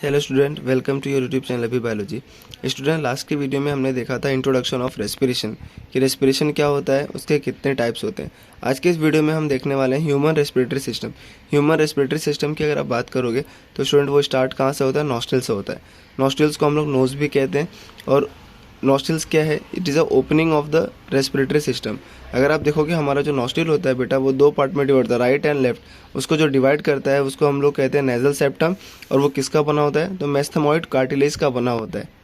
Hello student, welcome to your YouTube channel अभी biology. Student, last की video में हमने देखा था इंट्रोडक्शन ऑफ रेस्पिरेशन, कि रेस्पिरेशन क्या होता है, उसके कितने टाइप्स होते हैं। आज के इस वीडियो में हम देखने वाले हैं human respiratory system. Human respiratory system की अगर आप बात करोगे तो स्टूडेंट वो स्टार्ट कहाँ से होता है? नॉस्ट्रल से होता है। नॉस्ट्रल्स को हम लोग नोज भी कहते हैं। और नॉस्ट्रल्स क्या है? It is a opening of the respiratory system. अगर आप देखोगे हमारा जो नॉस्ट्रल होता है बेटा, वो दो पार्ट में डिवाइड होता है, राइट एंड लेफ्ट। उसको जो डिवाइड करता है उसको हम लोग कहते हैं नेजल सेप्टम। और वो किसका बना होता है? तो मेस्थेमॉइड कार्टिलेज का बना होता है।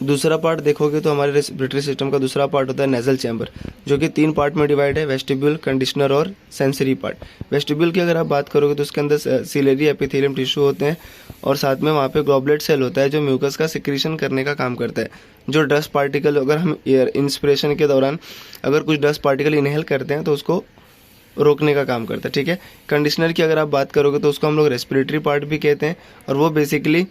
दूसरा पार्ट देखोगे तो हमारे रेस्पिरेटरी सिस्टम का दूसरा पार्ट होता है नेजल चैम्बर, जो कि तीन पार्ट में डिवाइड है, वेस्टिब्यूल, कंडीशनर और सेंसरी पार्ट। वेस्टिब्यूल की अगर आप बात करोगे तो उसके अंदर सिलेरी एपिथेलियम टिश्यू होते हैं और साथ में वहाँ पे ग्लोबुलेट सेल होता है जो म्यूकस का सिक्रीशन करने का काम करता है। जो डस्ट पार्टिकल, अगर हम एयर इंस्पिरेशन के दौरान अगर कुछ डस्ट पार्टिकल इनहेल करते हैं तो उसको रोकने का काम करता है। ठीक है। कंडीशनर की अगर आप बात करोगे तो उसको हम लोग रेस्पिरेटरी पार्ट भी कहते हैं और वो बेसिकली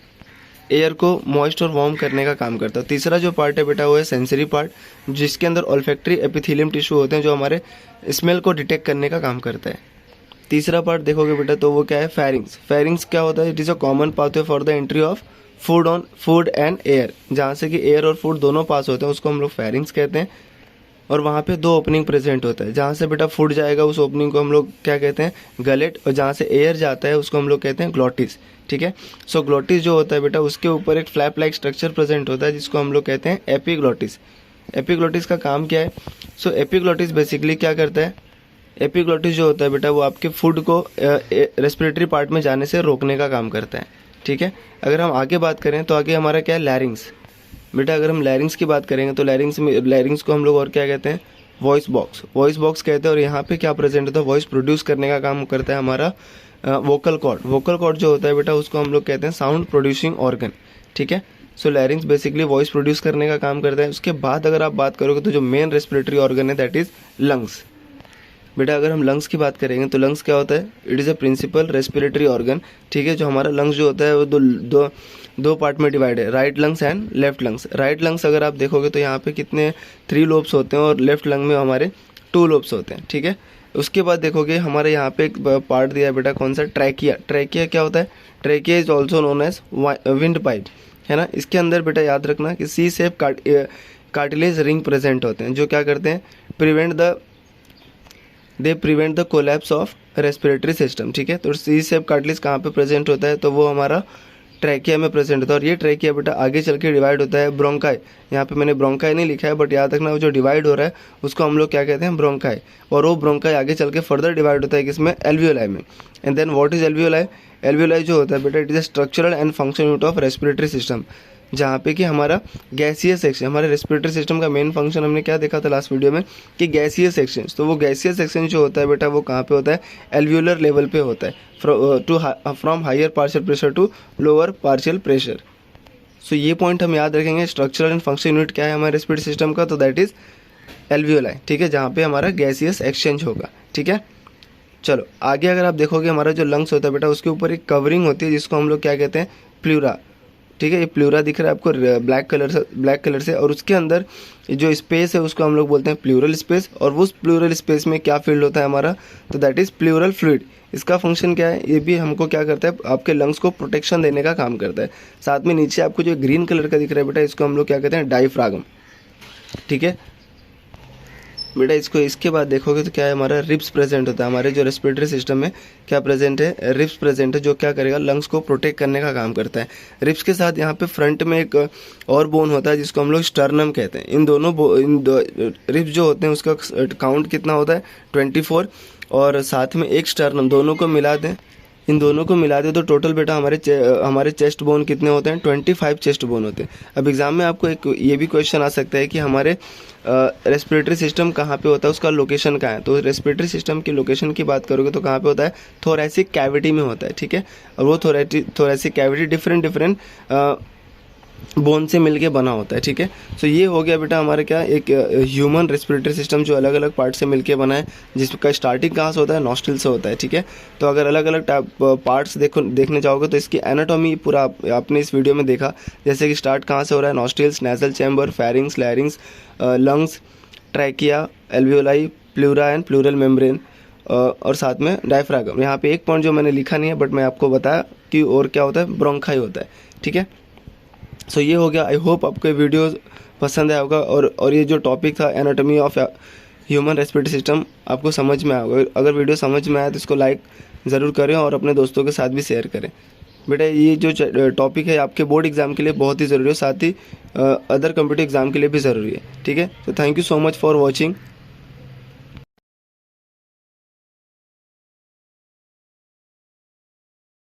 एयर को मॉइस्ट और वार्म करने का काम करता है। तीसरा जो पार्ट है बेटा वो है सेंसरी पार्ट, जिसके अंदर ऑल्फैक्टरी एपिथेलियम टिश्यू होते हैं जो हमारे स्मेल को डिटेक्ट करने का काम करता है। तीसरा पार्ट देखोगे बेटा तो वो क्या है? फेरिंग्स। फेरिंग्स क्या होता है? It is a common pathway for the entry of food and air, जहाँ से कि एयर और फूड दोनों पास होते हैं, उसको हम लोग फेरिंग्स कहते हैं। और वहाँ पे दो ओपनिंग प्रेजेंट होता है, जहाँ से बेटा फूड जाएगा उस ओपनिंग को हम लोग क्या कहते हैं? गलेट। और जहाँ से एयर जाता है उसको हम लोग कहते हैं ग्लोटिस। ठीक है। सो ग्लोटिस जो होता है बेटा, उसके ऊपर एक फ्लैप लाइक स्ट्रक्चर प्रेजेंट होता है जिसको हम लोग कहते हैं एपिग्लोटिस। एपिग्लोटिस का काम क्या है? सो एपिग्लोटिस बेसिकली क्या करता है? एपिग्लोटिस जो होता है बेटा वो आपके फूड को रेस्पिरेटरी पार्ट में जाने से रोकने का काम करता है। ठीक है। अगर हम आगे बात करें तो आगे हमारा क्या है? लैरिंग्स। बेटा अगर हम लैरिंग्स की बात करेंगे तो लैरिंग्स को हम लोग और क्या कहते हैं? Voice box. वॉइस बॉक्स कहते हैं। और यहाँ पे क्या प्रेजेंट होता है? वॉइस प्रोड्यूस करने का काम करता है हमारा वोकल कॉर्ड। वोकल कॉर्ड जो होता है बेटा उसको हम लोग कहते हैं साउंड प्रोड्यूसिंग ऑर्गन। ठीक है। सो लैरिंग्स बेसिकली वॉइस प्रोड्यूस करने का काम करता है। उसके बाद अगर आप बात करोगे तो जो मेन रेस्पिरेटरी ऑर्गन है दैट इज लंग्स। बेटा अगर हम लंग्स की बात करेंगे तो लंग्स क्या होता है? It is a principal respiratory organ. ठीक है। जो हमारा लंग्स जो होता है वो दो पार्ट में डिवाइड है, right lungs and left lungs. Right lungs अगर आप देखोगे तो यहाँ पे कितने 3 लोब्स होते हैं और लेफ्ट लंग में हमारे 2 लोब्स होते हैं। ठीक है। उसके बाद देखोगे हमारे यहाँ पे एक पार्ट दिया है बेटा, कौन सा? ट्रैकिया। ट्रैकिया क्या होता है? Trachea is also known as windpipe, है ना। इसके अंदर बेटा याद रखना कि C shape cartilage ring present होते हैं जो क्या करते हैं? They prevent the collapse of respiratory system. ठीक है। तो सी शेप कार्टिलेज कहाँ पे प्रेजेंट होता है? तो वो हमारा ट्रैकिया में प्रेजेंट होता है। और ये ट्रैकिया बेटा आगे चल के डिवाइड होता है ब्रोंकाई। यहाँ पे मैंने ब्रोंकाई नहीं लिखा है, बट याद रखना वो जो डिवाइड हो रहा है उसको हम लोग क्या कहते हैं? ब्रोंकाई। और वो ब्रोंकाई आगे चल के फर्दर डिवाइड होता है किसमें? एल्वियोलाई में। And then what is alveoli? Alveoli जो होता है बेटा it is a structural and function unit of respiratory system, जहाँ पे कि हमारा गैसीय सेक्शन, हमारे रेस्पिरेटरी सिस्टम का मेन फंक्शन हमने क्या देखा था लास्ट वीडियो में कि गैसीय सेक्शन। तो वो गैसीय सेक्शन जो होता है बेटा वो कहाँ पे होता है? एल्वियोलर लेवल पे होता है, from higher partial pressure to lower partial pressure. So ये पॉइंट हम याद रखेंगे। स्ट्रक्चरल एंड फंक्शन यूनिट क्या है हमारे रेस्पिरेटरी सिस्टम का? तो दैट इज एल्वियोलाई। ठीक है। जहाँ पे हमारा गैसियस एक्सचेंज होगा। ठीक है। चलो आगे अगर आप देखोगे हमारा जो लंग्स होता है बेटा उसके ऊपर एक कवरिंग होती है जिसको हम लोग क्या कहते हैं? प्लूरा। ठीक है। ये प्लूरा दिख रहा है आपको ब्लैक कलर से और उसके अंदर जो स्पेस है उसको हम लोग बोलते हैं प्लूरल स्पेस। और उस प्लूरल स्पेस में क्या फील्ड होता है हमारा? तो दैट इज प्लूरल फ्लूइड। इसका फंक्शन क्या है? ये भी हमको क्या करता है? आपके लंग्स को प्रोटेक्शन देने का काम करता है। साथ में नीचे आपको जो ग्रीन कलर का दिख रहा है बेटा इसको हम लोग क्या कहते हैं? डायफ्रागम। ठीक है बेटा। इसको इसके बाद देखोगे तो क्या है? हमारा रिब्स प्रेजेंट होता है। हमारे जो रेस्पिरेटरी सिस्टम में क्या प्रेजेंट है? रिब्स प्रेजेंट है जो क्या करेगा? लंग्स को प्रोटेक्ट करने का काम करता है। रिब्स के साथ यहाँ पे फ्रंट में एक और बोन होता है जिसको हम लोग स्टर्नम कहते हैं। इन रिब्स जो होते हैं उसका काउंट कितना होता है? 24। और साथ में एक स्टर्नम, दोनों को मिला दें, इन दोनों को मिला दे तो टोटल बेटा हमारे चेस्ट बोन कितने होते हैं? 25 चेस्ट बोन होते हैं। अब एग्जाम में आपको एक ये भी क्वेश्चन आ सकता है कि हमारे रेस्पिरेटरी सिस्टम कहाँ पे होता है, उसका लोकेशन कहाँ है? तो रेस्पिरेटरी सिस्टम की लोकेशन की बात करोगे तो कहाँ पे होता है? थोरैसिक कैविटी में होता है। ठीक है। और वो थोरैसिक कैविटी डिफरेंट बोन से मिलके बना होता है। ठीक है। सो ये हो गया बेटा हमारे क्या? एक ह्यूमन रेस्पिरेटरी सिस्टम जो अलग अलग पार्ट से मिलके बना है, जिसका स्टार्टिंग कहाँ से होता है? नॉस्ट्रल से होता है। ठीक है। तो अगर अलग अलग पार्ट्स देखने जाओगे तो इसकी एनाटॉमी पूरा आपने इस वीडियो में देखा, जैसे कि स्टार्ट कहाँ से हो रहा है? Nostrils, nasal chamber, pharynx, लैरिंग्स, lungs, trachea, alveoli, pleura and pleural membrane, और साथ में डायफ्रागम। यहाँ पे एक पॉइंट जो मैंने लिखा नहीं है बट मैं आपको बताया कि और क्या होता है? ब्रोंकाई होता है। ठीक है। सो ये हो गया। आई होप आपको ये वीडियो पसंद आया होगा और ये जो टॉपिक था anatomy of human respiratory system आपको समझ में आया होगा। अगर वीडियो समझ में आया तो इसको लाइक ज़रूर करें और अपने दोस्तों के साथ भी शेयर करें। बेटा ये जो टॉपिक है आपके बोर्ड एग्ज़ाम के लिए बहुत ही ज़रूरी है, साथ ही अदर कॉम्पिटिटिव एग्ज़ाम के लिए भी ज़रूरी है। ठीक है, तो thank you so much for watching.